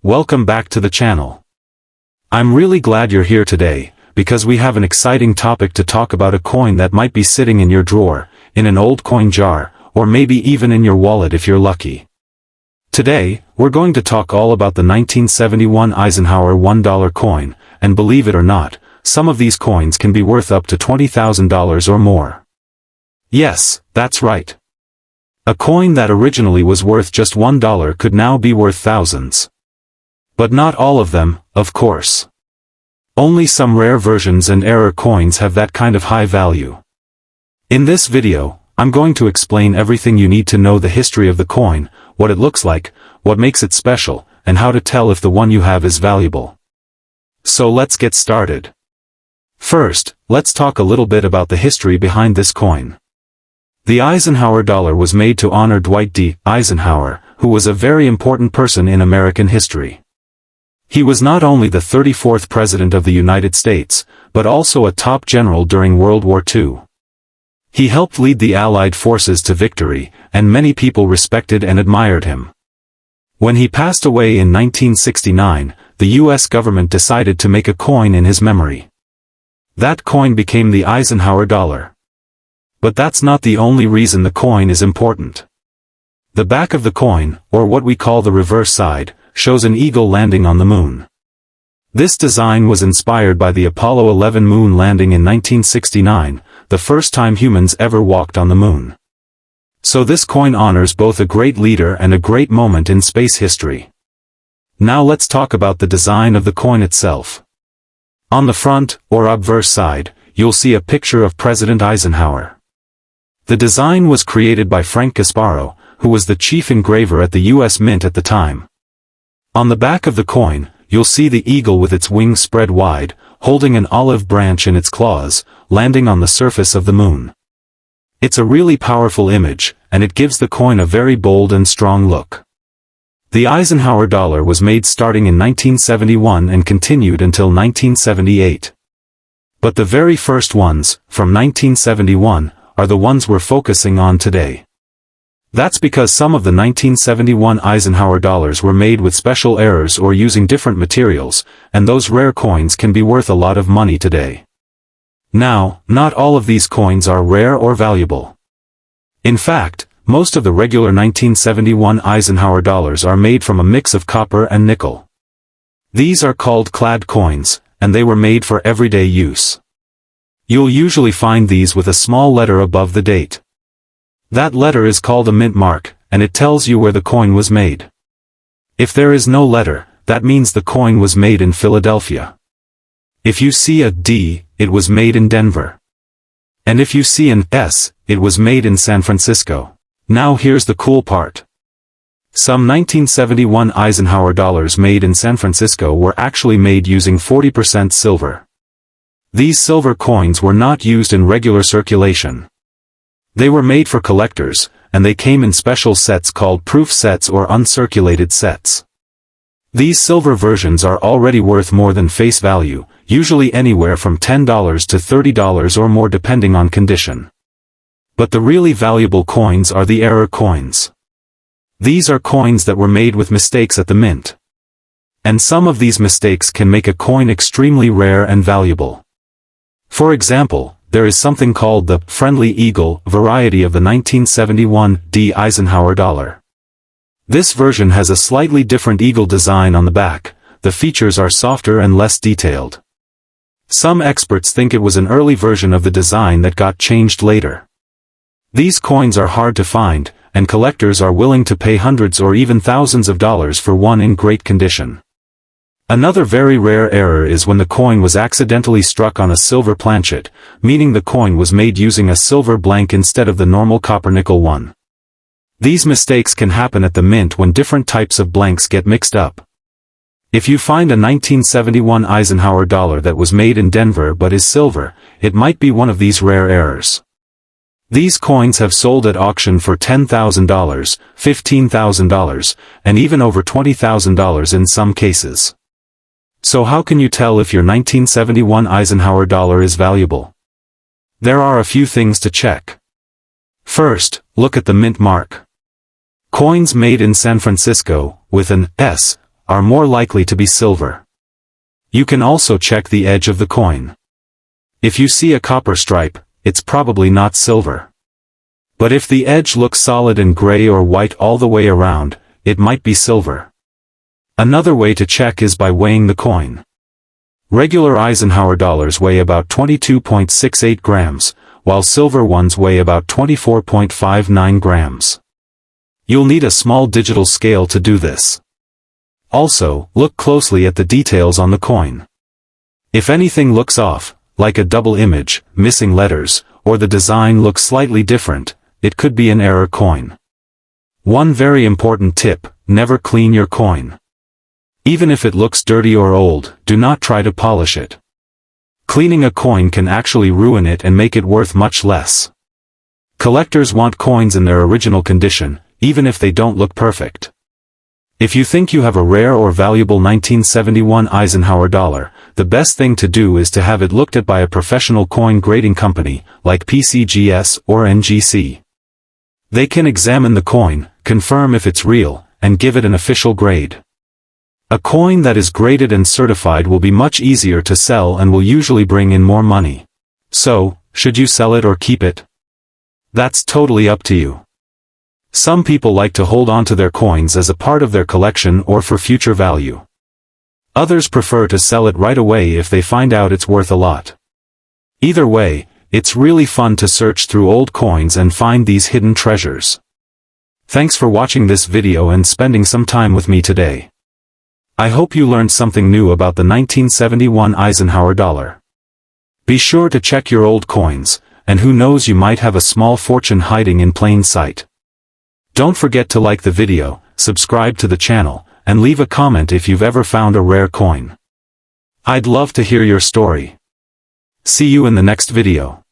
Welcome back to the channel. I'm really glad you're here today, because we have an exciting topic to talk about, a coin that might be sitting in your drawer, in an old coin jar, or maybe even in your wallet if you're lucky. Today, we're going to talk all about the 1971 Eisenhower $1 coin, and believe it or not, some of these coins can be worth up to $20,000 or more. Yes, that's right. A coin that originally was worth just $1 could now be worth thousands. But not all of them, of course. Only some rare versions and error coins have that kind of high value. In this video, I'm going to explain everything you need to know: the history of the coin, what it looks like, what makes it special, and how to tell if the one you have is valuable. So let's get started. First, let's talk a little bit about the history behind this coin. The Eisenhower dollar was made to honor Dwight D. Eisenhower, who was a very important person in American history. He was not only the 34th President of the United States, but also a top general during World War II. He helped lead the Allied forces to victory, and many people respected and admired him. When he passed away in 1969, the U.S. government decided to make a coin in his memory. That coin became the Eisenhower dollar. But that's not the only reason the coin is important. The back of the coin, or what we call the reverse side, shows an eagle landing on the moon. This design was inspired by the Apollo 11 moon landing in 1969, the first time humans ever walked on the moon. So this coin honors both a great leader and a great moment in space history. Now let's talk about the design of the coin itself. On the front, or obverse side, you'll see a picture of President Eisenhower. The design was created by Frank Gasparo, who was the chief engraver at the U.S. Mint at the time. On the back of the coin, you'll see the eagle with its wings spread wide, holding an olive branch in its claws, landing on the surface of the moon. It's a really powerful image, and it gives the coin a very bold and strong look. The Eisenhower dollar was made starting in 1971 and continued until 1978. But the very first ones, from 1971, are the ones we're focusing on today. That's because some of the 1971 Eisenhower dollars were made with special errors or using different materials, and those rare coins can be worth a lot of money today. Now, not all of these coins are rare or valuable. In fact, most of the regular 1971 Eisenhower dollars are made from a mix of copper and nickel. These are called clad coins, and they were made for everyday use. You'll usually find these with a small letter above the date. That letter is called a mint mark, and it tells you where the coin was made. If there is no letter, that means the coin was made in Philadelphia. If you see a D, it was made in Denver. And if you see an S, it was made in San Francisco. Now here's the cool part. Some 1971 Eisenhower dollars made in San Francisco were actually made using 40% silver. These silver coins were not used in regular circulation. They were made for collectors, and they came in special sets called proof sets or uncirculated sets. These silver versions are already worth more than face value, usually anywhere from $10 to $30 or more depending on condition. But the really valuable coins are the error coins. These are coins that were made with mistakes at the mint. And some of these mistakes can make a coin extremely rare and valuable. For example, there is something called the friendly eagle variety of the 1971 D Eisenhower dollar. This version has a slightly different eagle design on the back. The features are softer and less detailed. Some experts think it was an early version of the design that got changed later. These coins are hard to find, and collectors are willing to pay hundreds or even thousands of dollars for one in great condition. Another very rare error is when the coin was accidentally struck on a silver planchet, meaning the coin was made using a silver blank instead of the normal copper-nickel one. These mistakes can happen at the mint when different types of blanks get mixed up. If you find a 1971 Eisenhower dollar that was made in Denver but is silver, it might be one of these rare errors. These coins have sold at auction for $10,000, $15,000, and even over $20,000 in some cases. So how can you tell if your 1971 Eisenhower dollar is valuable? There are a few things to check. First, look at the mint mark. Coins made in San Francisco, with an S, are more likely to be silver. You can also check the edge of the coin. If you see a copper stripe, it's probably not silver. But if the edge looks solid and gray or white all the way around, it might be silver. Another way to check is by weighing the coin. Regular Eisenhower dollars weigh about 22.68 grams, while silver ones weigh about 24.59 grams. You'll need a small digital scale to do this. Also, look closely at the details on the coin. If anything looks off, like a double image, missing letters, or the design looks slightly different, it could be an error coin. One very important tip: never clean your coin. Even if it looks dirty or old, do not try to polish it. Cleaning a coin can actually ruin it and make it worth much less. Collectors want coins in their original condition, even if they don't look perfect. If you think you have a rare or valuable 1971 Eisenhower dollar, the best thing to do is to have it looked at by a professional coin grading company, like PCGS or NGC. They can examine the coin, confirm if it's real, and give it an official grade. A coin that is graded and certified will be much easier to sell and will usually bring in more money. So, should you sell it or keep it? That's totally up to you. Some people like to hold on to their coins as a part of their collection or for future value. Others prefer to sell it right away if they find out it's worth a lot. Either way, it's really fun to search through old coins and find these hidden treasures. Thanks for watching this video and spending some time with me today. I hope you learned something new about the 1971 Eisenhower dollar. Be sure to check your old coins, and who knows, you might have a small fortune hiding in plain sight. Don't forget to like the video, subscribe to the channel, and leave a comment if you've ever found a rare coin. I'd love to hear your story. See you in the next video.